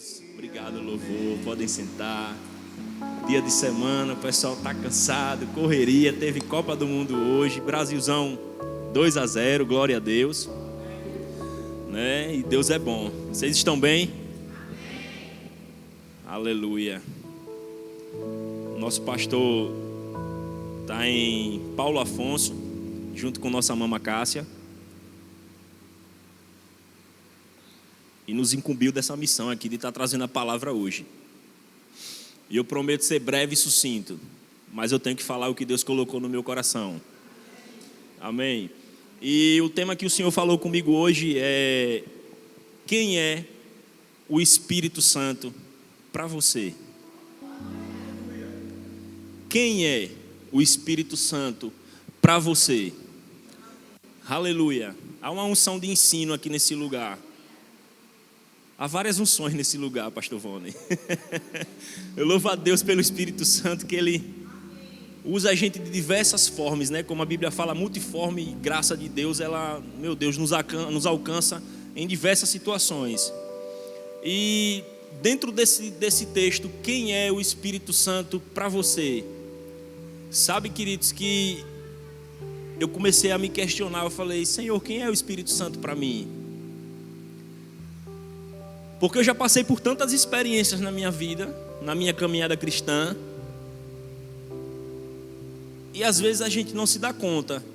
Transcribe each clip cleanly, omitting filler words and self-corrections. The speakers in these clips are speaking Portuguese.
Deus. Obrigado, louvor. Podem sentar. Dia de semana, o pessoal tá cansado, correria. Teve Copa do Mundo hoje, Brasilzão 2-0, glória a Deus. Né? E Deus é bom. Vocês estão bem? Aleluia. Nosso pastor está em Paulo Afonso, junto com nossa mama Cássia. E nos incumbiu dessa missão aqui de estar trazendo a palavra hoje. E eu prometo ser breve e sucinto, mas eu tenho que falar o que Deus colocou no meu coração. Amém. E o tema que o Senhor falou comigo hoje é: quem é o Espírito Santo para você? Quem é o Espírito Santo para você? Aleluia. Há uma unção de ensino aqui nesse lugar. Há várias unções nesse lugar, pastor Vone. Eu louvo a Deus pelo Espírito Santo, que Ele usa a gente de diversas formas, né? Como a Bíblia fala, multiforme e graça de Deus, ela, meu Deus, nos alcança em diversas situações. E dentro desse texto, quem é o Espírito Santo para você? Sabe, queridos, que eu comecei a me questionar. Eu falei: Senhor, quem é o Espírito Santo para mim? Porque eu já passei por tantas experiências na minha vida, na minha caminhada cristã, e às vezes a gente não se dá conta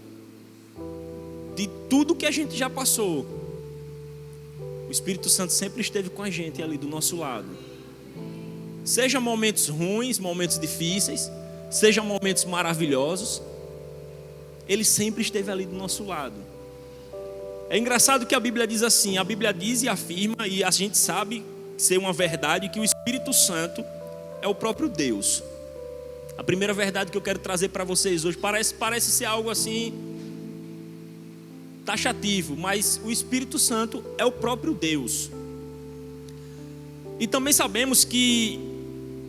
de tudo que a gente já passou. O Espírito Santo sempre esteve com a gente ali do nosso lado. Seja momentos ruins, momentos difíceis, seja momentos maravilhosos, Ele sempre esteve ali do nosso lado. É engraçado que a Bíblia diz assim, a Bíblia diz e afirma, e a gente sabe ser uma verdade, que o Espírito Santo é o próprio Deus. A primeira verdade que eu quero trazer para vocês hoje parece ser algo assim taxativo, mas o Espírito Santo é o próprio Deus. E também sabemos que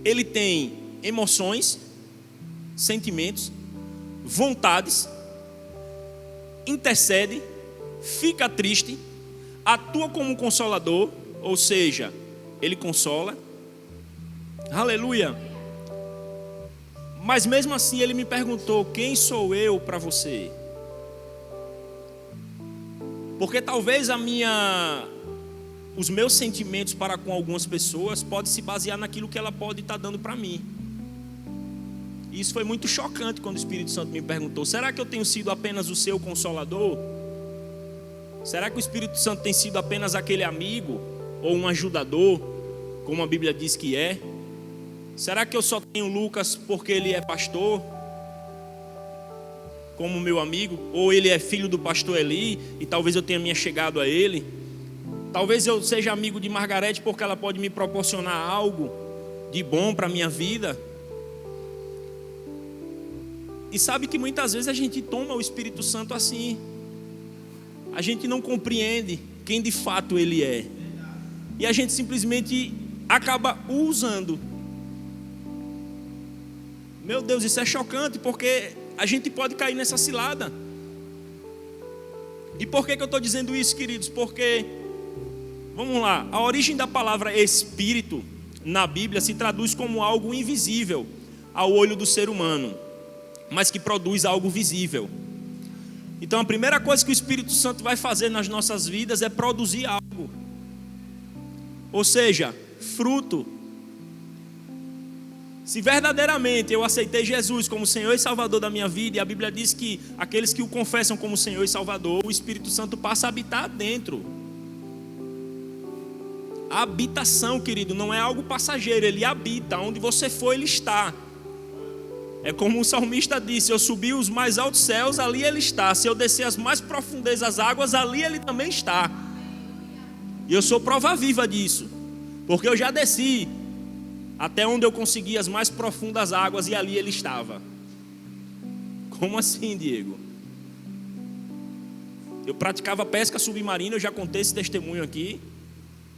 Ele tem emoções, sentimentos, vontades, intercede, fica triste, atua como um consolador, ou seja, Ele consola. Aleluia. Mas mesmo assim Ele me perguntou: quem sou eu para você? Porque talvez os meus sentimentos para com algumas pessoas podem se basear naquilo que ela pode estar dando para mim. E isso foi muito chocante quando o Espírito Santo me perguntou: será que eu tenho sido apenas o seu consolador? Será que o Espírito Santo tem sido apenas aquele amigo ou um ajudador, como a Bíblia diz que é? Será que eu só tenho Lucas porque ele é pastor, como meu amigo? Ou ele é filho do pastor Eli e talvez eu tenha me achegado a ele? Talvez eu seja amigo de Margarete porque ela pode me proporcionar algo de bom para a minha vida? E sabe que muitas vezes a gente toma o Espírito Santo assim. A gente não compreende quem de fato Ele é. E a gente simplesmente acaba o usando. Meu Deus, isso é chocante, porque a gente pode cair nessa cilada. E por que eu estou dizendo isso, queridos? Porque, vamos lá, a origem da palavra Espírito na Bíblia se traduz como algo invisível ao olho do ser humano, mas que produz algo visível. Então a primeira coisa que o Espírito Santo vai fazer nas nossas vidas é produzir algo. Ou seja, fruto. Se verdadeiramente eu aceitei Jesus como Senhor e Salvador da minha vida, e a Bíblia diz que aqueles que o confessam como Senhor e Salvador, o Espírito Santo passa a habitar dentro. A habitação, querido, não é algo passageiro, Ele habita. Onde você for, Ele está. É como o salmista disse: eu subi os mais altos céus, ali Ele está. Se eu descer as mais profundezas águas, ali Ele também está. E eu sou prova viva disso, porque eu já desci até onde eu consegui as mais profundas águas, e ali Ele estava. Como assim, Diego? Eu praticava pesca submarina, eu já contei esse testemunho aqui.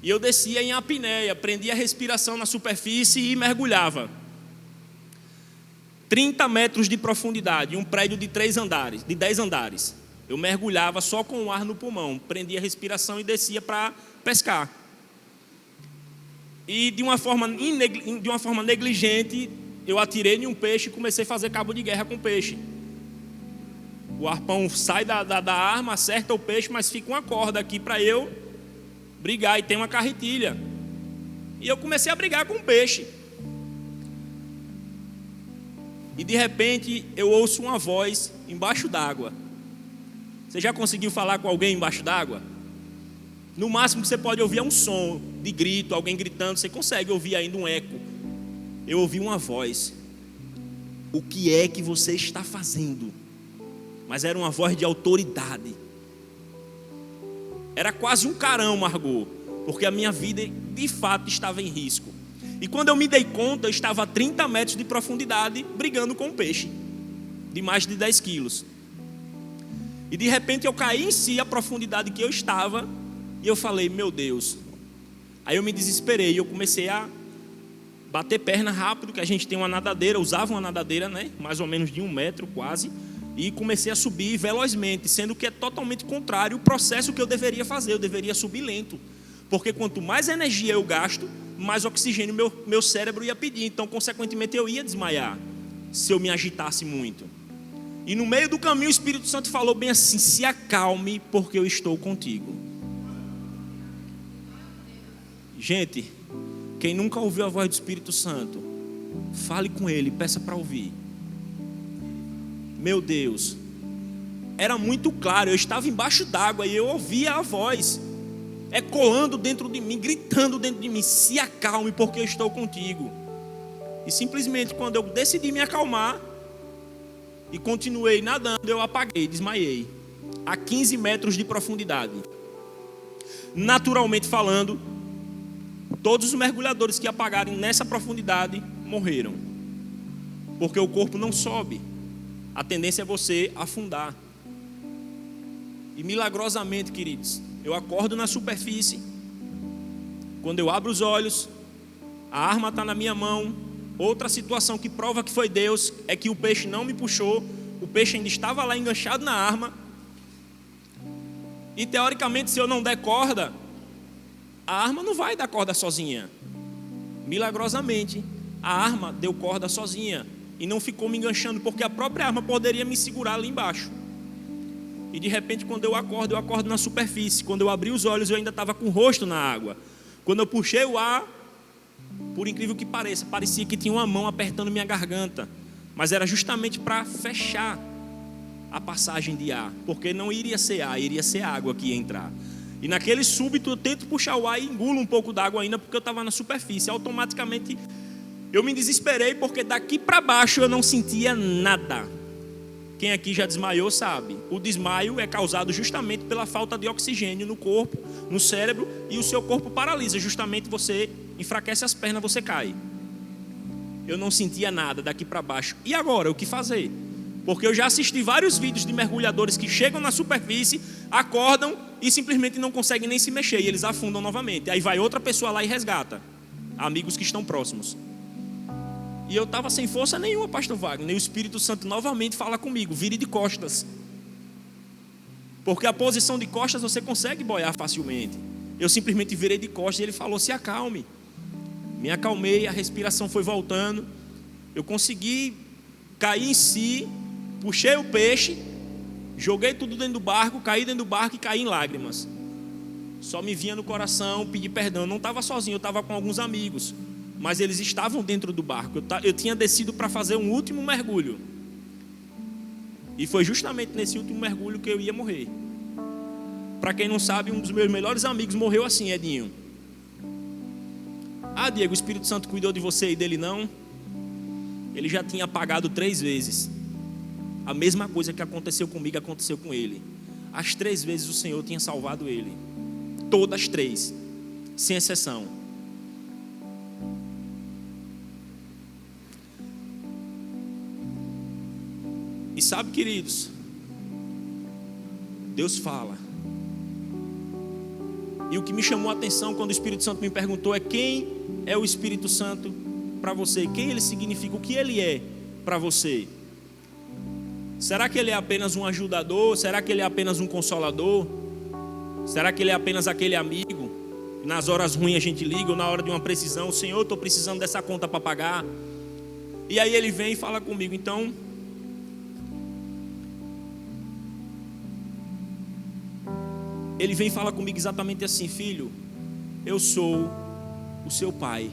E eu descia em apneia, prendia a respiração na superfície e mergulhava. 30 metros de profundidade, um prédio de 10 andares. Eu mergulhava só com o ar no pulmão, prendia a respiração e descia para pescar. E de uma forma negligente, eu atirei em um peixe e comecei a fazer cabo de guerra com o peixe. O arpão sai da arma, acerta o peixe, mas fica uma corda aqui para eu brigar, e tem uma carretilha. E eu comecei a brigar com o peixe. E de repente eu ouço uma voz embaixo d'água. Você já conseguiu falar com alguém embaixo d'água? No máximo que você pode ouvir é um som de grito, alguém gritando. Você consegue ouvir ainda um eco. Eu ouvi uma voz. O que é que você está fazendo? Mas era uma voz de autoridade. Era quase um carão, Margot, porque a minha vida de fato estava em risco. E quando eu me dei conta, eu estava a 30 metros de profundidade brigando com um peixe de mais de 10 quilos. E de repente eu caí em si a profundidade que eu estava. E eu falei, meu Deus. Aí eu me desesperei e eu comecei a bater perna rápido, que a gente tem uma nadadeira, usava uma nadadeira, né? Mais ou menos de 1 metro quase. E comecei a subir velozmente, sendo que é totalmente contrário o processo que eu deveria fazer. Eu deveria subir lento. Porque quanto mais energia eu gasto, mais oxigênio meu cérebro ia pedir. Então, consequentemente, eu ia desmaiar se eu me agitasse muito. E no meio do caminho, o Espírito Santo falou bem assim, se acalme, porque eu estou contigo. Gente, quem nunca ouviu a voz do Espírito Santo, fale com ele, peça para ouvir. Meu Deus, era muito claro, eu estava embaixo d'água e eu ouvia a voz ecoando dentro de mim, gritando dentro de mim, se acalme porque eu estou contigo. E simplesmente quando eu decidi me acalmar e continuei nadando, eu apaguei, desmaiei, a 15 metros de profundidade. Naturalmente falando, todos os mergulhadores que apagarem nessa profundidade morreram, porque o corpo não sobe, a tendência é você afundar. E milagrosamente, queridos, eu acordo na superfície. Quando eu abro os olhos, a arma está na minha mão. Outra situação que prova que foi Deus é que o peixe não me puxou, o peixe ainda estava lá enganchado na arma. E teoricamente, se eu não der corda, a arma não vai dar corda sozinha. Milagrosamente, a arma deu corda sozinha e não ficou me enganchando, porque a própria arma poderia me segurar ali embaixo. E de repente, quando eu acordo na superfície. Quando eu abri os olhos, eu ainda estava com o rosto na água. Quando eu puxei o ar, por incrível que pareça, parecia que tinha uma mão apertando minha garganta, mas era justamente para fechar a passagem de ar, porque não iria ser ar, iria ser água que ia entrar. E naquele súbito eu tento puxar o ar e engulo um pouco d'água ainda, porque eu estava na superfície. Automaticamente eu me desesperei, porque daqui para baixo eu não sentia nada. Quem aqui já desmaiou sabe, o desmaio é causado justamente pela falta de oxigênio no corpo, no cérebro, e o seu corpo paralisa, justamente você enfraquece as pernas, você cai. Eu não sentia nada daqui para baixo. E agora, o que fazer? Porque eu já assisti vários vídeos de mergulhadores que chegam na superfície, acordam e simplesmente não conseguem nem se mexer, e eles afundam novamente. Aí vai outra pessoa lá e resgata, amigos que estão próximos. E eu estava sem força nenhuma, pastor Wagner. E o Espírito Santo novamente fala comigo, vire de costas. Porque a posição de costas você consegue boiar facilmente. Eu simplesmente virei de costas e ele falou, se acalme. Me acalmei, a respiração foi voltando. Eu consegui cair em si, puxei o peixe, joguei tudo dentro do barco, caí dentro do barco e caí em lágrimas. Só me vinha no coração pedir perdão. Eu não estava sozinho, eu estava com alguns amigos. Mas eles estavam dentro do barco. Eu tinha descido para fazer um último mergulho. E foi justamente nesse último mergulho que eu ia morrer. Para quem não sabe, um dos meus melhores amigos morreu assim, Edinho. Ah, Diego, o Espírito Santo cuidou de você e dele não? Ele já tinha apagado 3 vezes. A mesma coisa que aconteceu comigo, aconteceu com ele. As 3 vezes o Senhor tinha salvado ele. Todas 3, sem exceção. E sabe, queridos, Deus fala. E o que me chamou a atenção quando o Espírito Santo me perguntou é quem é o Espírito Santo para você? Quem ele significa? O que ele é para você? Será que ele é apenas um ajudador? Será que ele é apenas um consolador? Será que ele é apenas aquele amigo? Nas horas ruins a gente liga, ou na hora de uma precisão, Senhor, eu estou precisando dessa conta para pagar. E aí ele vem e fala comigo. Então, ele vem e fala comigo exatamente assim: filho, eu sou o seu pai.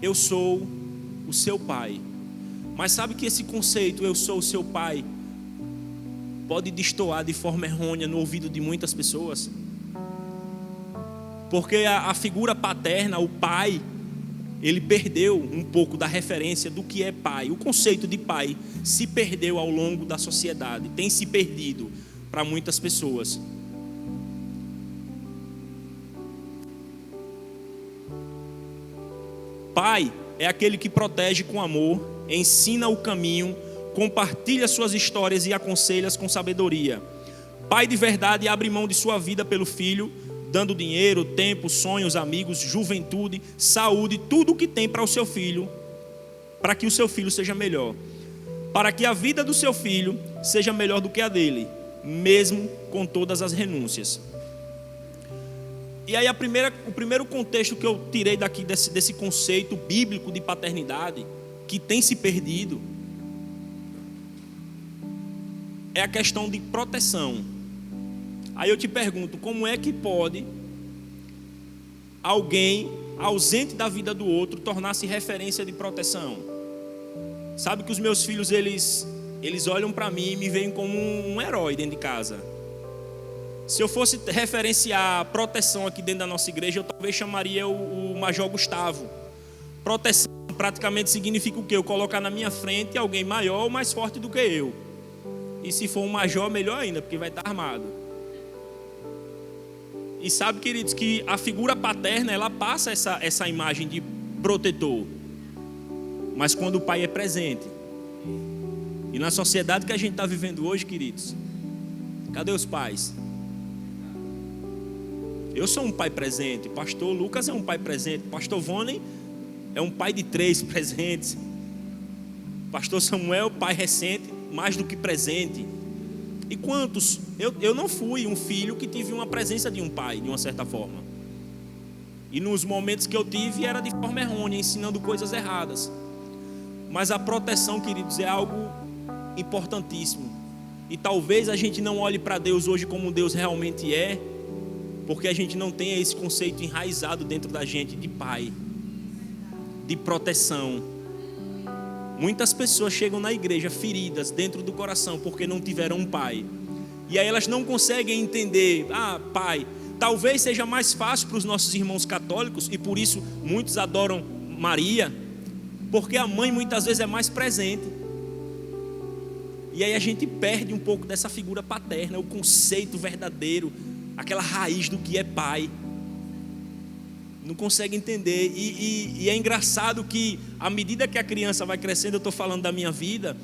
Eu sou o seu pai. Mas sabe que esse conceito, eu sou o seu pai, pode destoar de forma errônea no ouvido de muitas pessoas. Porque a figura paterna, o pai, ele perdeu um pouco da referência do que é pai. O conceito de pai se perdeu ao longo da sociedade, tem se perdido para muitas pessoas. Pai é aquele que protege com amor, ensina o caminho, compartilha suas histórias e aconselha com sabedoria. Pai de verdade abre mão de sua vida pelo filho, dando dinheiro, tempo, sonhos, amigos, juventude, saúde, tudo o que tem para o seu filho, para que o seu filho seja melhor, para que a vida do seu filho seja melhor do que a dele, mesmo com todas as renúncias. E aí o primeiro contexto que eu tirei daqui desse conceito bíblico de paternidade, que tem se perdido, é a questão de proteção. Aí eu te pergunto, como é que pode alguém ausente da vida do outro tornar-se referência de proteção? Sabe que os meus filhos, eles olham para mim e me veem como um herói dentro de casa. Se eu fosse referenciar a proteção aqui dentro da nossa igreja, eu talvez chamaria o Major Gustavo. Proteção praticamente significa o quê? Eu colocar na minha frente alguém maior ou mais forte do que eu. E se for um major, melhor ainda, porque vai estar armado. E sabe, queridos, que a figura paterna, ela passa essa imagem de protetor. Mas quando o pai é presente. E na sociedade que a gente está vivendo hoje, queridos, cadê os pais? Eu sou um pai presente, pastor Lucas é um pai presente, pastor Vônei é um pai de 3 presentes, pastor Samuel, pai recente, mais do que presente. E quantos? Eu não fui um filho que tive uma presença de um pai, de uma certa forma. E nos momentos que eu tive era de forma errônea, ensinando coisas erradas. Mas a proteção, queridos, é algo importantíssimo. E talvez a gente não olhe para Deus hoje como Deus realmente é, porque a gente não tem esse conceito enraizado dentro da gente de pai, de proteção. Muitas pessoas chegam na igreja feridas dentro do coração porque não tiveram um pai. E aí elas não conseguem entender, pai, talvez seja mais fácil para os nossos irmãos católicos, e por isso muitos adoram Maria, porque a mãe muitas vezes é mais presente. E aí a gente perde um pouco dessa figura paterna, o conceito verdadeiro, aquela raiz do que é pai. Não consegue entender. E é engraçado que à medida que a criança vai crescendo, eu estou falando da minha vida,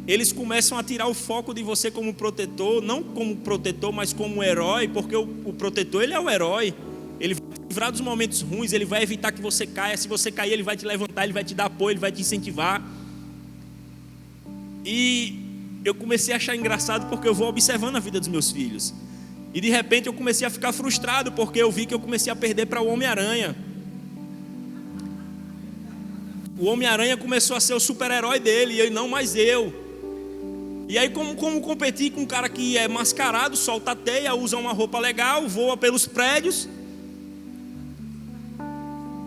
eles começam a tirar o foco de você como protetor, não como protetor, mas como herói, porque o protetor, ele é o herói. Ele vai te livrar dos momentos ruins, ele vai evitar que você caia. Se você cair, ele vai te levantar, ele vai te dar apoio, ele vai te incentivar. E eu comecei a achar engraçado porque eu vou observando a vida dos meus filhos. E de repente eu comecei a ficar frustrado, porque eu vi que eu comecei a perder para o Homem-Aranha. O Homem-Aranha começou a ser o super-herói dele, e não mais eu. E aí como competir com um cara que é mascarado, solta a teia, usa uma roupa legal, voa pelos prédios?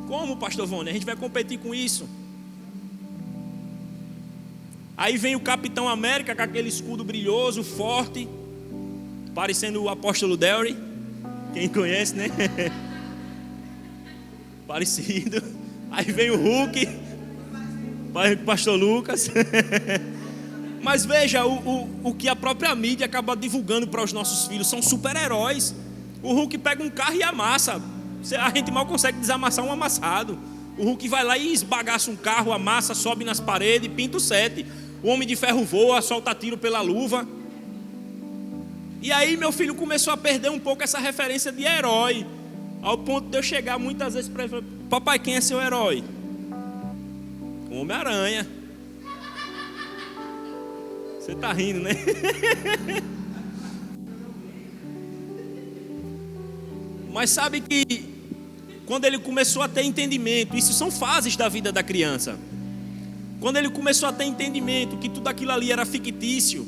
Como, pastor Vônei? A gente vai competir com isso? Aí vem o Capitão América com aquele escudo brilhoso, forte, parecendo o apóstolo Derry. Quem conhece, né? Parecido. Aí vem o Hulk, pastor Lucas. Mas veja, o que a própria mídia acaba divulgando para os nossos filhos são super-heróis. O Hulk pega um carro e amassa. A gente mal consegue desamassar um amassado. O Hulk vai lá e esbagaça um carro, amassa, sobe nas paredes, pinta o 7. O Homem de Ferro voa, solta tiro pela luva. E aí meu filho começou a perder um pouco essa referência de herói, ao ponto de eu chegar muitas vezes para ele: papai, quem é seu herói? O Homem-Aranha. Você está rindo, né? Mas sabe que quando ele começou a ter entendimento, isso são fases da vida da criança. Quando ele começou a ter entendimento que tudo aquilo ali era fictício,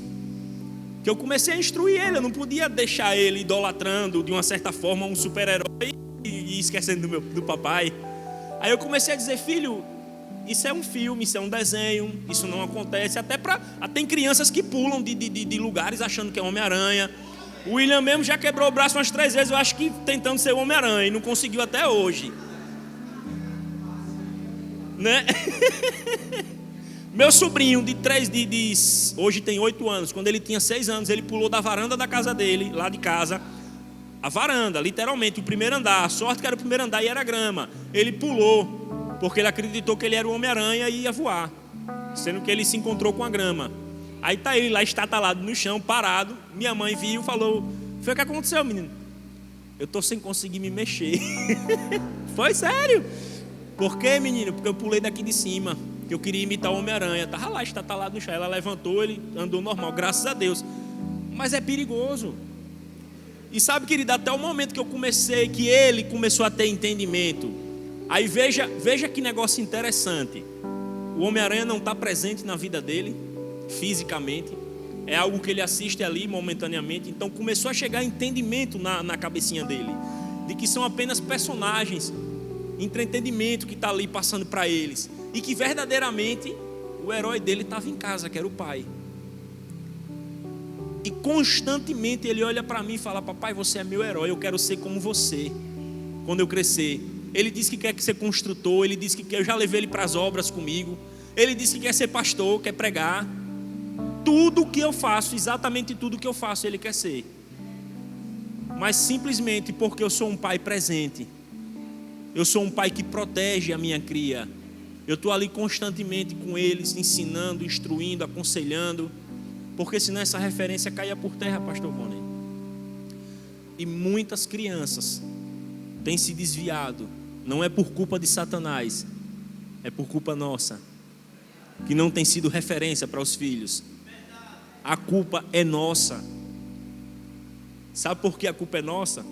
que eu comecei a instruir ele, eu não podia deixar ele idolatrando de uma certa forma um super-herói e esquecendo do papai. Aí eu comecei a dizer: filho, isso é um filme, isso é um desenho, isso não acontece. Até tem crianças que pulam de lugares achando que é Homem-Aranha. O William mesmo já quebrou o braço umas 3 vezes, eu acho que tentando ser o Homem-Aranha, e não conseguiu até hoje, né? Meu sobrinho hoje tem 8 anos. Quando ele tinha 6 anos, ele pulou da varanda da casa dele, lá de casa. A varanda, literalmente, o primeiro andar. A sorte que era o primeiro andar e era grama. Ele pulou, porque ele acreditou que ele era o Homem-Aranha e ia voar, sendo que ele se encontrou com a grama. Aí tá ele lá estatalado no chão, parado. Minha mãe viu e falou: foi o que aconteceu, menino? Eu tô sem conseguir me mexer. Foi sério. Por quê, menino? Porque eu pulei daqui de cima, que eu queria imitar o Homem-Aranha. Tava lá estatalado no chão. Ela levantou, ele andou normal, graças a Deus. Mas é perigoso. E sabe, querido, até o momento que ele começou a ter entendimento. Aí veja que negócio interessante. O Homem-Aranha não está presente na vida dele, fisicamente. É algo que ele assiste ali momentaneamente. Então começou a chegar entendimento na cabecinha dele, de que são apenas personagens, entretenimento que está ali passando para eles. E que verdadeiramente o herói dele estava em casa, que era o pai. E constantemente ele olha para mim e fala: papai, você é meu herói, eu quero ser como você quando eu crescer. Ele diz que quer ser construtor, ele diz que eu já levei ele para as obras comigo. Ele diz que quer ser pastor, quer pregar. Tudo que eu faço, exatamente tudo que eu faço, ele quer ser. Mas simplesmente porque eu sou um pai presente, eu sou um pai que protege a minha cria. Eu estou ali constantemente com eles, ensinando, instruindo, aconselhando. Porque senão essa referência caia por terra, pastor Rony. E muitas crianças têm se desviado. Não é por culpa de Satanás, é por culpa nossa, que não tem sido referência para os filhos. A culpa é nossa. Sabe por que a culpa é nossa?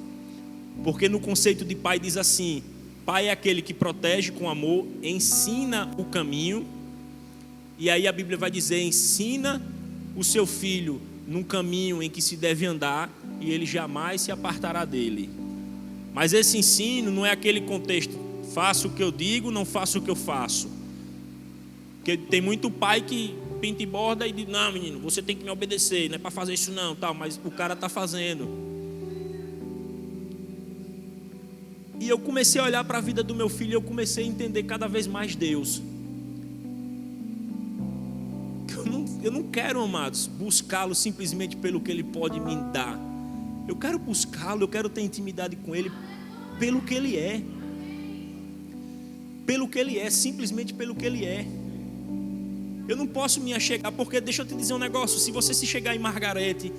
Porque no conceito de pai diz assim: pai é aquele que protege com amor, ensina o caminho. E aí a Bíblia vai dizer: ensina o seu filho num caminho em que se deve andar, e ele jamais se apartará dele. Mas esse ensino não é aquele contexto: faço o que eu digo, não faço o que eu faço. Porque tem muito pai que pinta e borda e diz: não, menino, você tem que me obedecer, não é para fazer isso não, tal. Mas o cara está fazendo. E eu comecei a olhar para a vida do meu filho e eu comecei a entender cada vez mais Deus. Eu não quero, amados, buscá-lo simplesmente pelo que ele pode me dar. Eu quero buscá-lo, eu quero ter intimidade com ele pelo que ele é. Pelo que ele é, simplesmente pelo que ele é. Eu não posso me achegar, porque deixa eu te dizer um negócio: se você se chegar em Margarete,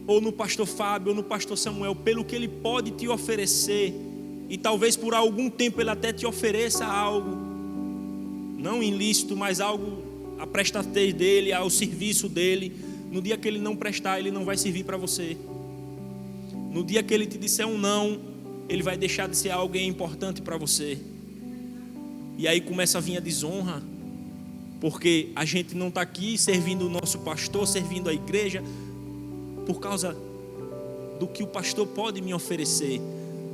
ou no pastor Fábio, ou no pastor Samuel, pelo que ele pode te oferecer, e talvez por algum tempo ele até te ofereça algo, não ilícito, mas algo, a prestatez dele, ao serviço dele, no dia que ele não prestar, ele não vai servir para você. No dia que ele te disser um não, ele vai deixar de ser alguém importante para você. E aí começa a vir a desonra, porque a gente não está aqui servindo o nosso pastor, servindo a igreja, por causa do que o pastor pode me oferecer,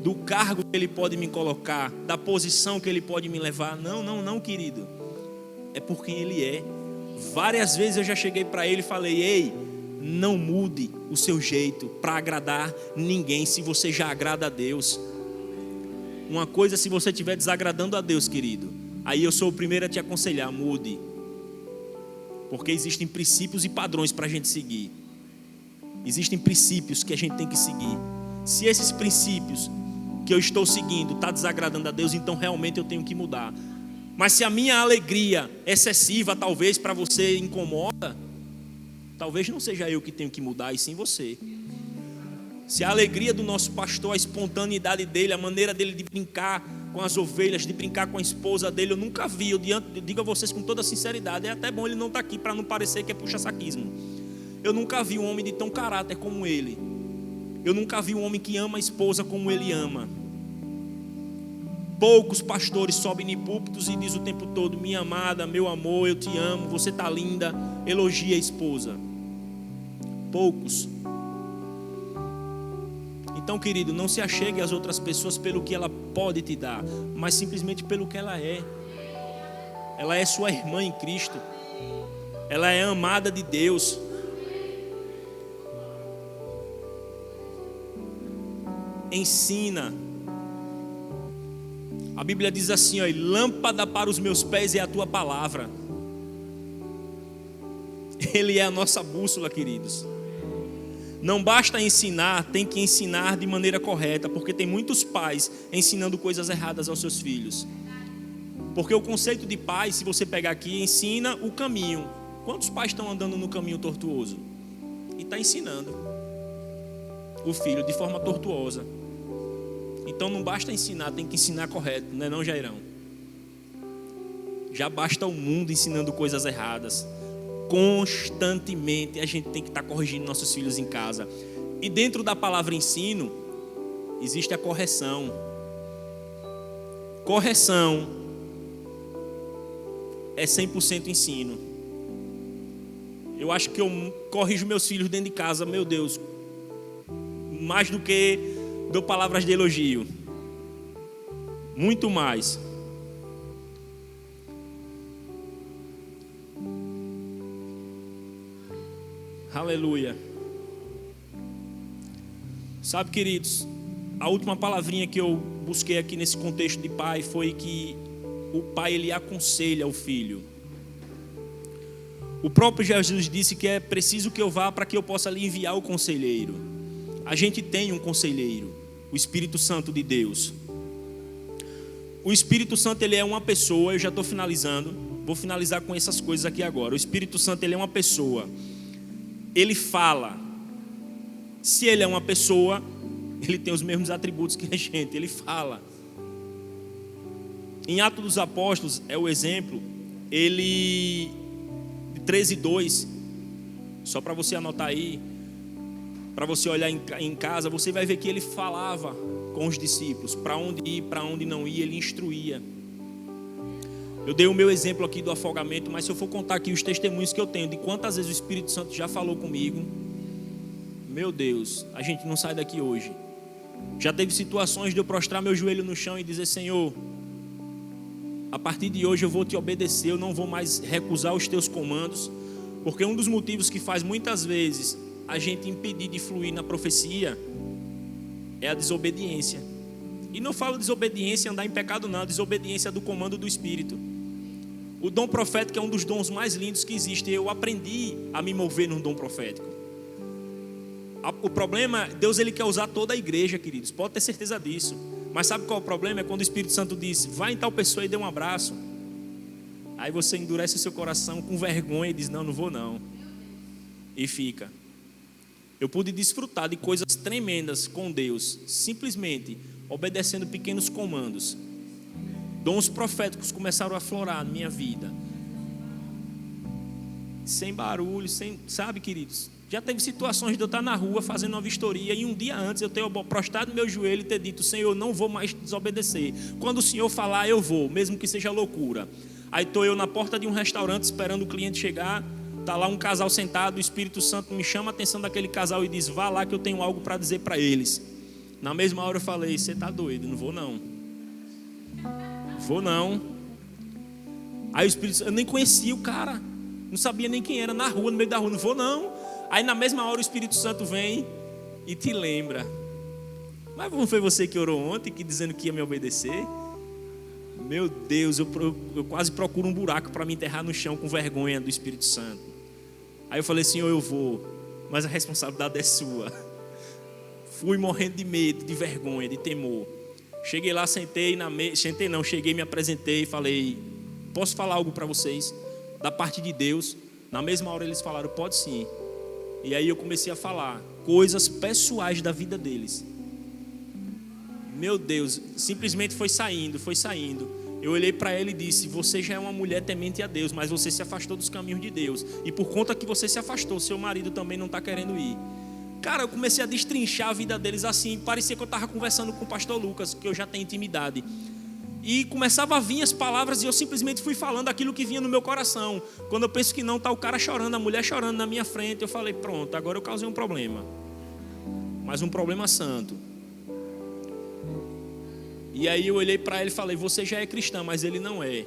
do cargo que ele pode me colocar, da posição que ele pode me levar. Não, querido. É por quem ele é. Várias vezes eu já cheguei para ele e falei: ei, não mude o seu jeito para agradar ninguém, se você já agrada a Deus. Uma coisa, se você estiver desagradando a Deus, querido, aí eu sou o primeiro a te aconselhar: mude. Porque existem princípios e padrões para a gente seguir. Existem princípios que a gente tem que seguir. Se esses princípios que eu estou seguindo está desagradando a Deus, então realmente eu tenho que mudar. Mas se a minha alegria excessiva talvez para você incomoda, talvez não seja eu que tenho que mudar, e sim você. Se a alegria do nosso pastor, a espontaneidade dele, a maneira dele de brincar com as ovelhas, de brincar com a esposa dele, eu nunca vi. Eu digo a vocês com toda sinceridade, é até bom ele não estar aqui para não parecer que é puxa-saquismo. Eu nunca vi um homem de tão caráter como ele. Eu nunca vi um homem que ama a esposa como ele ama. Poucos pastores sobem em púlpitos e dizem o tempo todo: minha amada, meu amor, eu te amo, você está linda. Elogia a esposa. Poucos. Então, querido, não se achegue às outras pessoas pelo que ela pode te dar, mas simplesmente pelo que ela é. Ela é sua irmã em Cristo. Ela é amada de Deus. Ensina. A Bíblia diz assim, ó: lâmpada para os meus pés é a tua palavra. Ele é a nossa bússola, queridos. Não basta ensinar, tem que ensinar de maneira correta, porque tem muitos pais ensinando coisas erradas aos seus filhos. Porque o conceito de pai, se você pegar aqui, ensina o caminho. Quantos pais estão andando no caminho tortuoso? E está ensinando o filho de forma tortuosa. Então não basta ensinar, tem que ensinar correto, não é não, Jairão? Já basta o mundo ensinando coisas erradas. Constantemente a gente tem que estar corrigindo nossos filhos em casa. E dentro da palavra ensino existe a correção. Correção é 100% ensino. Eu acho que eu corrijo meus filhos dentro de casa, meu Deus, mais do que dou palavras de elogio. Muito mais. Aleluia. Sabe, queridos, a última palavrinha que eu busquei aqui nesse contexto de pai foi que o pai, ele aconselha o filho. O próprio Jesus disse que é preciso que eu vá para que eu possa lhe enviar o conselheiro. A gente tem um conselheiro, o Espírito Santo de Deus. O Espírito Santo, ele é uma pessoa. Eu já estou finalizando, vou finalizar com essas coisas aqui agora. O Espírito Santo, ele é uma pessoa. Ele fala. Se ele é uma pessoa, ele tem os mesmos atributos que a gente. Ele fala. Em Atos dos Apóstolos é o exemplo. Ele 13:2. Só para você anotar aí, para você olhar em casa, você vai ver que ele falava com os discípulos, para onde ir, para onde não ir, ele instruía. Eu dei o meu exemplo aqui do afogamento, mas se eu for contar aqui os testemunhos que eu tenho de quantas vezes o Espírito Santo já falou comigo, meu Deus, a gente não sai daqui hoje. Já teve situações de eu prostrar meu joelho no chão e dizer: Senhor, a partir de hoje eu vou te obedecer, eu não vou mais recusar os teus comandos, porque um dos motivos que faz muitas vezes a gente impedir de fluir na profecia é a desobediência. E não falo desobediência andar em pecado não, desobediência do comando do Espírito. O dom profético é um dos dons mais lindos que existe. Eu aprendi a me mover no dom profético. O problema, Deus, ele quer usar toda a igreja, queridos, pode ter certeza disso. Mas sabe qual é o problema? É quando o Espírito Santo diz: vai em tal pessoa e dê um abraço. Aí você endurece o seu coração com vergonha e diz: não, não vou não. E fica. Eu pude desfrutar de coisas tremendas com Deus, simplesmente obedecendo pequenos comandos. Dons proféticos começaram a aflorar na minha vida. Sem barulho, sabe, queridos? Já teve situações de eu estar na rua fazendo uma vistoria e um dia antes eu ter prostrado meu joelho e ter dito: Senhor, não vou mais desobedecer. Quando o Senhor falar, eu vou, mesmo que seja loucura. Aí estou eu na porta de um restaurante esperando o cliente chegar. Está lá um casal sentado, o Espírito Santo me chama a atenção daquele casal e diz: vá lá que eu tenho algo para dizer para eles. Na mesma hora eu falei: você está doido, não vou não. Vou não. Aí o Espírito Santo, eu nem conhecia o cara, não sabia nem quem era, na rua, no meio da rua, não vou não. Aí na mesma hora o Espírito Santo vem e te lembra: mas não foi você que orou ontem, que dizendo que ia me obedecer? Meu Deus, eu quase procuro um buraco para me enterrar no chão com vergonha do Espírito Santo. Aí eu falei: Senhor, eu vou, mas a responsabilidade é sua. Fui morrendo de medo, de vergonha, de temor. Cheguei lá, cheguei, me apresentei e falei: posso falar algo para vocês da parte de Deus? Na mesma hora eles falaram: pode sim. E aí eu comecei a falar coisas pessoais da vida deles. Meu Deus, simplesmente foi saindo. Eu olhei para ela e disse: você já é uma mulher temente a Deus, mas você se afastou dos caminhos de Deus. E por conta que você se afastou, seu marido também não está querendo ir. Cara, eu comecei a destrinchar a vida deles assim. Parecia que eu estava conversando com o pastor Lucas, que eu já tenho intimidade. E começava a vir as palavras e eu simplesmente fui falando aquilo que vinha no meu coração. Quando eu penso que não, está o cara chorando, a mulher chorando na minha frente. Eu falei, pronto, agora eu causei um problema. Mas um problema santo. E aí eu olhei para ele e falei, você já é cristã, mas ele não é.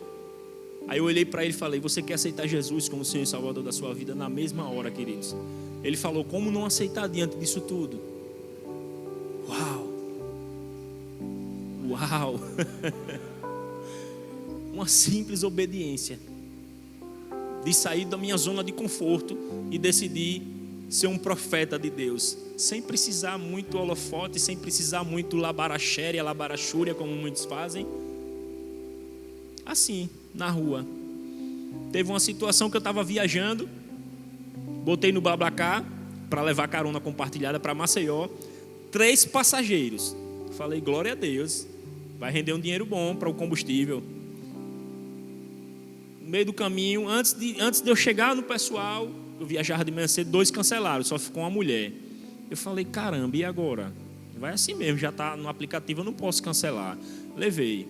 Aí eu olhei para ele e falei, você quer aceitar Jesus como Senhor e Salvador da sua vida? Na mesma hora, queridos. Ele falou, como não aceitar diante disso tudo? Uau! Uau! Uma simples obediência. De sair da minha zona de conforto e decidir ser um profeta de Deus. Sem precisar muito holofote, sem precisar muito labaraxéria, labaraxúria, como muitos fazem. Assim, na rua. Teve uma situação que eu estava viajando, botei no BlaBlaCar para levar carona compartilhada para Maceió, 3 passageiros. Falei, glória a Deus, vai render um dinheiro bom para o combustível. No meio do caminho, antes de eu chegar no pessoal, eu viajava de manhã cedo, 2 cancelaram, só ficou uma mulher. Eu falei, caramba, e agora? Vai assim mesmo, já está no aplicativo, eu não posso cancelar. Levei.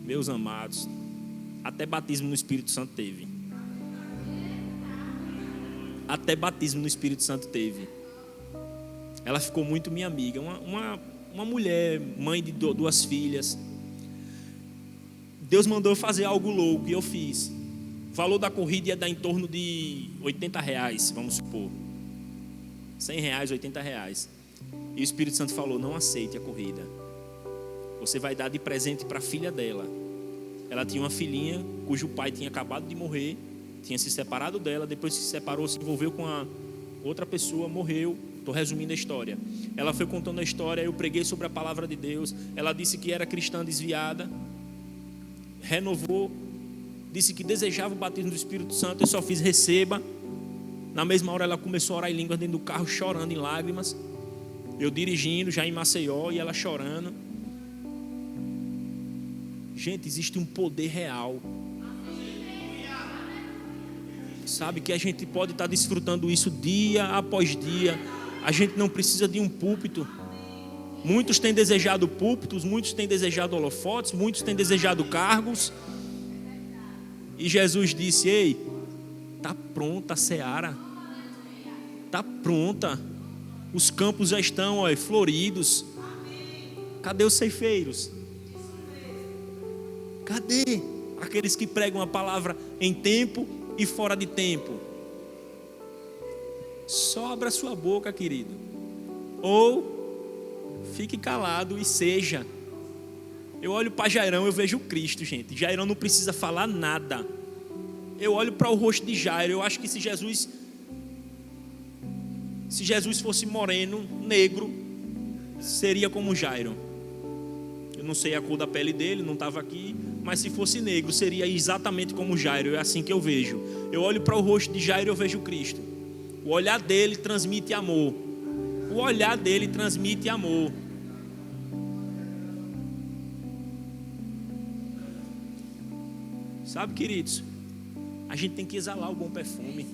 Meus amados, até batismo no Espírito Santo teve. Até batismo no Espírito Santo teve. Ela ficou muito minha amiga. Uma mulher, mãe de 2 filhas. Deus mandou eu fazer algo louco e eu fiz. O valor da corrida ia dar em torno de R$80, vamos supor. R$100, R$80. E o Espírito Santo falou, não aceite a corrida. Você vai dar de presente para a filha dela. Ela tinha uma filhinha cujo pai tinha acabado de morrer, tinha se separado dela, depois se separou, se envolveu com a outra pessoa, morreu. Estou resumindo a história. Ela foi contando a história, eu preguei sobre a palavra de Deus. Ela disse que era cristã desviada, renovou, disse que desejava o batismo do Espírito Santo. Eu só fiz receba. Na mesma hora ela começou a orar em línguas dentro do carro, chorando em lágrimas. Eu dirigindo, já em Maceió, e ela chorando. Gente, existe um poder real. Sabe que a gente pode estar desfrutando isso dia após dia. A gente não precisa de um púlpito. Muitos têm desejado púlpitos, muitos têm desejado holofotes, muitos têm desejado cargos. E Jesus disse, ei, está pronta a seara. Está pronta. Os campos já estão floridos. Cadê os ceifeiros? Cadê aqueles que pregam a palavra em tempo e fora de tempo? Só abra sua boca, querido. Ou fique calado e seja. Eu olho para Jairão, eu vejo Cristo, gente. Jairão não precisa falar nada. Eu olho para o rosto de Jairo, eu acho que se Jesus fosse moreno, negro, seria como Jairo. Eu não sei a cor da pele dele, não estava aqui, mas se fosse negro, seria exatamente como Jairo. É assim que eu vejo. Eu olho para o rosto de Jairo e eu vejo Cristo. O olhar dele transmite amor. O olhar dele transmite amor. Sabe, queridos, a gente tem que exalar o bom perfume.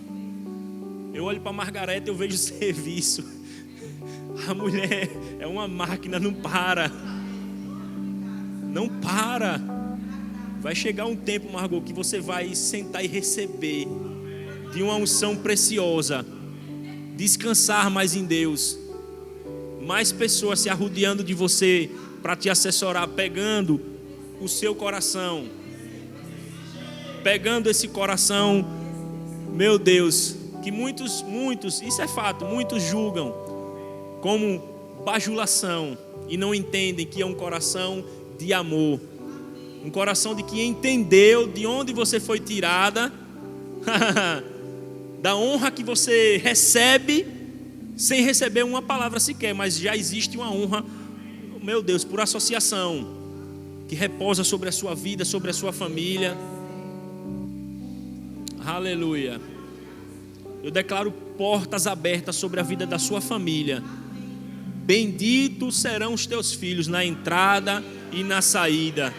Eu olho para Margareta e eu vejo serviço. A mulher é uma máquina, não para. Não para. Vai chegar um tempo, Margot, que você vai sentar e receber de uma unção preciosa. Descansar mais em Deus. Mais pessoas se arrodeando de você para te assessorar, pegando o seu coração. Pegando esse coração, meu Deus, que muitos, isso é fato, muitos julgam como bajulação e não entendem que é um coração de amor. Um coração de que entendeu de onde você foi tirada, da honra que você recebe, sem receber uma palavra sequer, mas já existe uma honra, meu Deus, por associação, que repousa sobre a sua vida, sobre a sua família. Aleluia. Eu declaro portas abertas sobre a vida da sua família. Benditos serão os teus filhos na entrada e na saída.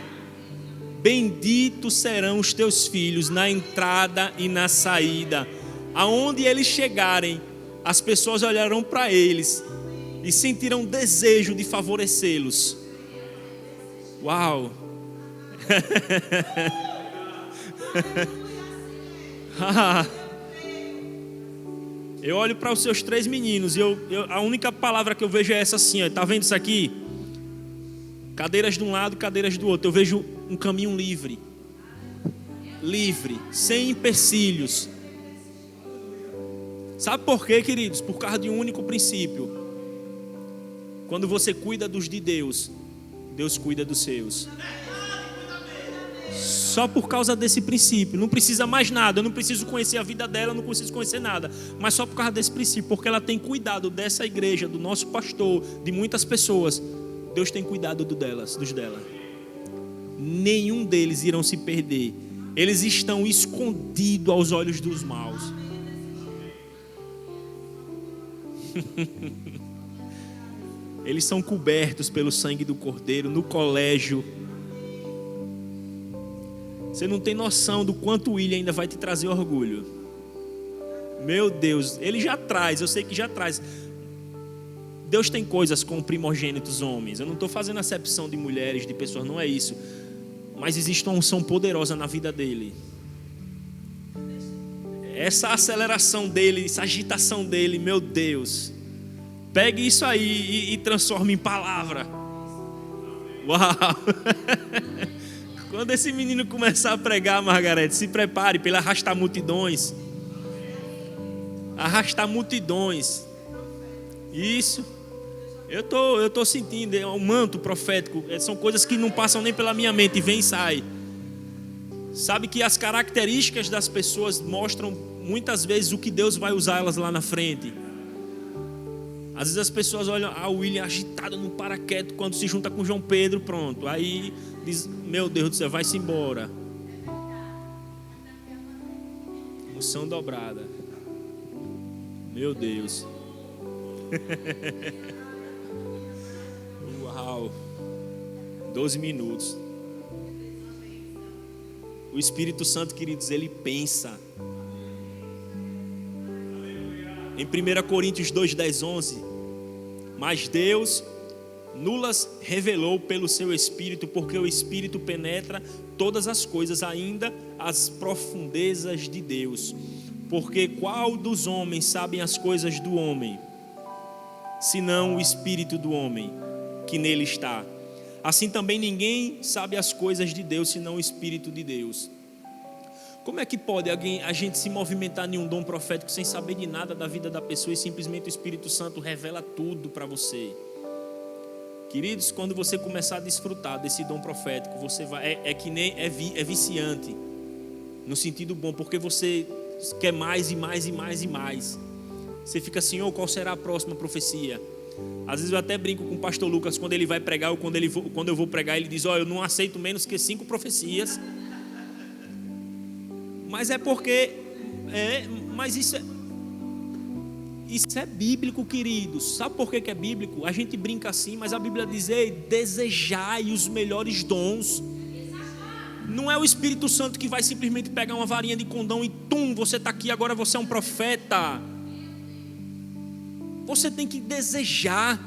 Benditos serão os teus filhos na entrada e na saída. Aonde eles chegarem, as pessoas olharão para eles e sentirão desejo de favorecê-los. Uau! Eu olho para os seus 3 meninos e a única palavra que eu vejo é essa assim, ó, tá vendo isso aqui? Cadeiras de um lado, cadeiras do outro. Eu vejo um caminho livre, sem empecilhos. Sabe por quê, queridos? Por causa de um único princípio. Quando você cuida dos de Deus, Deus cuida dos seus. Só por causa desse princípio. Não precisa mais nada. Eu não preciso conhecer a vida dela, eu não preciso conhecer nada. Mas só por causa desse princípio. Porque ela tem cuidado dessa igreja, do nosso pastor, de muitas pessoas. Deus tem cuidado dos dela. Nenhum deles irão se perder. Eles estão escondidos aos olhos dos maus. Eles são cobertos pelo sangue do Cordeiro no colégio. Você não tem noção do quanto o William ainda vai te trazer orgulho. Meu Deus, ele já traz, eu sei que já traz. Deus tem coisas com primogênitos homens. Eu não estou fazendo acepção de mulheres, de pessoas, não é isso. Mas existe uma unção poderosa na vida dele. Essa aceleração dele, essa agitação dele, meu Deus. Pegue isso aí e transforme em palavra. Uau! Quando esse menino começar a pregar, Margarete, se prepare para ele arrastar multidões. Arrastar multidões. Isso. Eu tô sentindo, é um manto profético. São coisas que não passam nem pela minha mente, vem e sai. Sabe que as características das pessoas mostram muitas vezes o que Deus vai usar elas lá na frente. Às vezes as pessoas olham a William agitada no paraquedas, quando se junta com João Pedro, pronto. Aí diz, meu Deus do céu, vai-se embora. Unção dobrada. Meu Deus. Uau. 12 minutos. O Espírito Santo, queridos, ele pensa. Em 1 Coríntios 2, 10, 11. Mas Deus nulas revelou pelo seu Espírito, porque o Espírito penetra todas as coisas, ainda as profundezas de Deus. Porque qual dos homens sabem as coisas do homem, senão o Espírito do homem que nele está? Assim também ninguém sabe as coisas de Deus, senão o Espírito de Deus. Como é que pode a gente se movimentar em um dom profético sem saber de nada da vida da pessoa e simplesmente o Espírito Santo revela tudo para você? Queridos, quando você começar a desfrutar desse dom profético, você vai, que nem é viciante, no sentido bom, porque você quer mais e mais e mais e mais. Você fica assim, qual será a próxima profecia? Às vezes eu até brinco com o pastor Lucas, quando ele vai pregar ou quando eu vou pregar, ele diz, eu não aceito menos que 5 profecias. Mas é porque mas isso é bíblico, queridos. Sabe por que é bíblico? A gente brinca assim, mas a Bíblia diz, desejai os melhores dons. Não é o Espírito Santo que vai simplesmente pegar uma varinha de condão e você está aqui, agora você é um profeta. Você tem que desejar.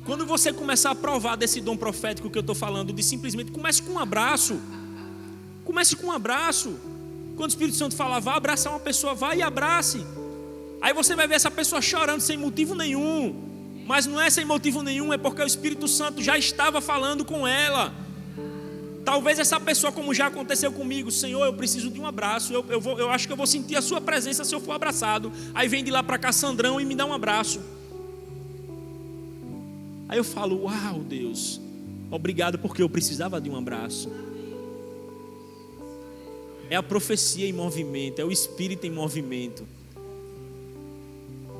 Quando você começar a provar desse dom profético que eu estou falando, de simplesmente comece com um abraço. Comece com um abraço. Quando o Espírito Santo falar, vá abraçar uma pessoa, vá e abrace. Aí você vai ver essa pessoa chorando sem motivo nenhum. Mas não é sem motivo nenhum, é porque o Espírito Santo já estava falando com ela. Talvez essa pessoa, como já aconteceu comigo, Senhor, eu preciso de um abraço. Eu acho que eu vou sentir a sua presença se eu for abraçado. Aí vem de lá para cá Sandrão e me dá um abraço. Aí eu falo, uau, Deus, obrigado, porque eu precisava de um abraço. É a profecia em movimento, é o Espírito em movimento.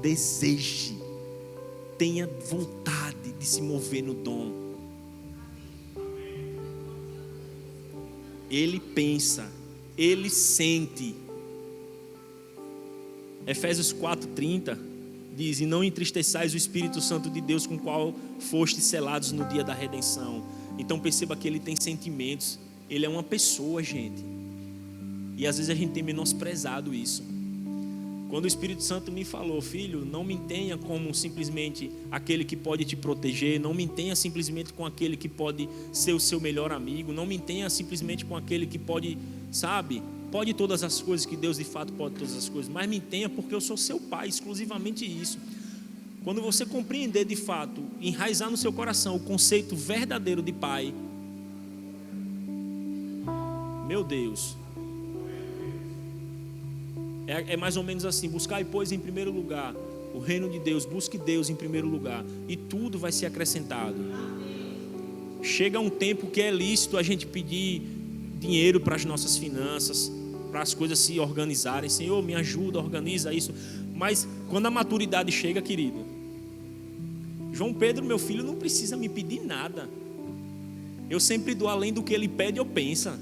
Deseje, tenha vontade de se mover no dom. Ele pensa, ele sente. Efésios 4:30 diz, e não entristeçais o Espírito Santo de Deus, com o qual fostes selados no dia da redenção. Então perceba que ele tem sentimentos. Ele é uma pessoa, gente. E às vezes a gente tem menosprezado isso. Quando o Espírito Santo me falou, filho, não me tenha como simplesmente aquele que pode te proteger, não me tenha simplesmente com aquele que pode ser o seu melhor amigo, não me tenha simplesmente com aquele que pode, sabe, pode todas as coisas, que Deus de fato pode todas as coisas, mas me tenha porque eu sou seu pai, exclusivamente isso. Quando você compreender de fato, enraizar no seu coração o conceito verdadeiro de pai, meu Deus, é mais ou menos assim: buscar, pois, em primeiro lugar o reino de Deus, busque Deus em primeiro lugar, e tudo vai ser acrescentado. Chega um tempo que é lícito a gente pedir dinheiro para as nossas finanças, para as coisas se organizarem. Senhor, me ajuda, organiza isso. Mas quando a maturidade chega, querido, João Pedro, meu filho, não precisa me pedir nada. Eu sempre dou além do que ele pede ou pensa.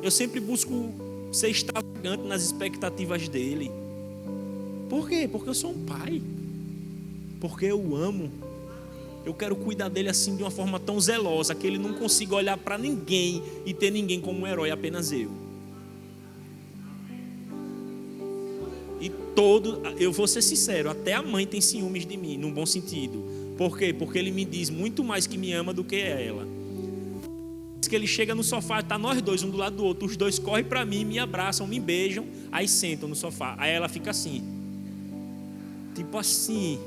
Eu sempre busco ser extravagante nas expectativas dele. Por quê? Porque eu sou um pai. Porque eu o amo. Eu quero cuidar dele assim de uma forma tão zelosa que ele não consiga olhar para ninguém e ter ninguém como um herói, apenas eu. E eu vou ser sincero, até a mãe tem ciúmes de mim, num bom sentido. Por quê? Porque ele me diz muito mais que me ama do que ela. Que ele chega no sofá, tá nós dois, um do lado do outro, os dois correm para mim, me abraçam, me beijam, aí sentam no sofá, aí ela fica assim, tipo assim,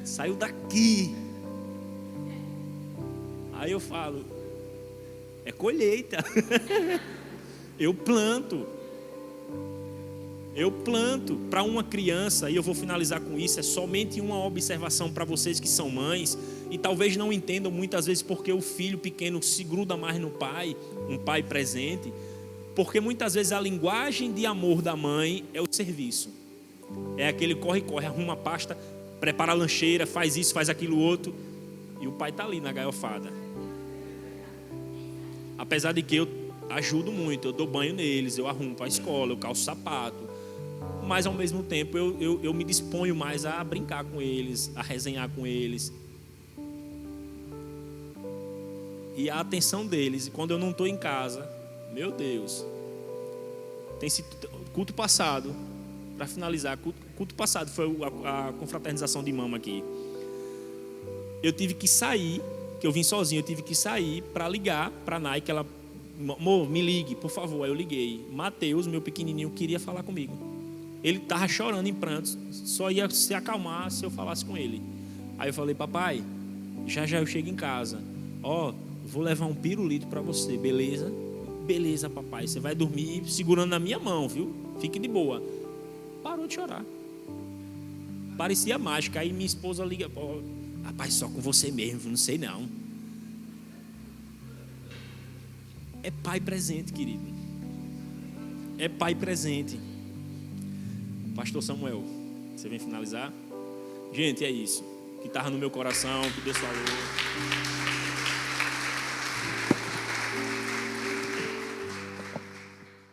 saiu daqui. Aí eu falo, é colheita. eu planto para uma criança. E eu vou finalizar com isso, é somente uma observação para vocês que são mães e talvez não entendam muitas vezes porque o filho pequeno se gruda mais no pai, um pai presente, porque muitas vezes a linguagem de amor da mãe é o serviço, é aquele corre, arruma a pasta, prepara a lancheira, faz isso, faz aquilo outro, e o pai está ali na gaiofada. Apesar de que eu ajudo muito, eu dou banho neles, eu arrumo para a escola, eu calço sapato, mas ao mesmo tempo eu me disponho mais a brincar com eles, a resenhar com eles. E a atenção deles, e quando eu não estou em casa, meu Deus, tem sido culto passado, para finalizar, culto passado foi a confraternização de mama aqui. Eu tive que sair, que eu vim sozinho, eu tive que sair para ligar para a Nike, ela, amor, me ligue, por favor. Aí eu liguei. Mateus, meu pequenininho, queria falar comigo. Ele estava chorando em prantos, só ia se acalmar se eu falasse com ele. Aí eu falei, papai, já eu chego em casa. Vou levar um pirulito para você, beleza? Beleza, papai, você vai dormir segurando na minha mão, viu? Fique de boa. Parou de chorar. Parecia mágica. Aí minha esposa liga, rapaz, só com você mesmo, não sei não. É pai presente, querido. É pai presente. Pastor Samuel, você vem finalizar? Gente, é isso que estava no meu coração, que Deus falou.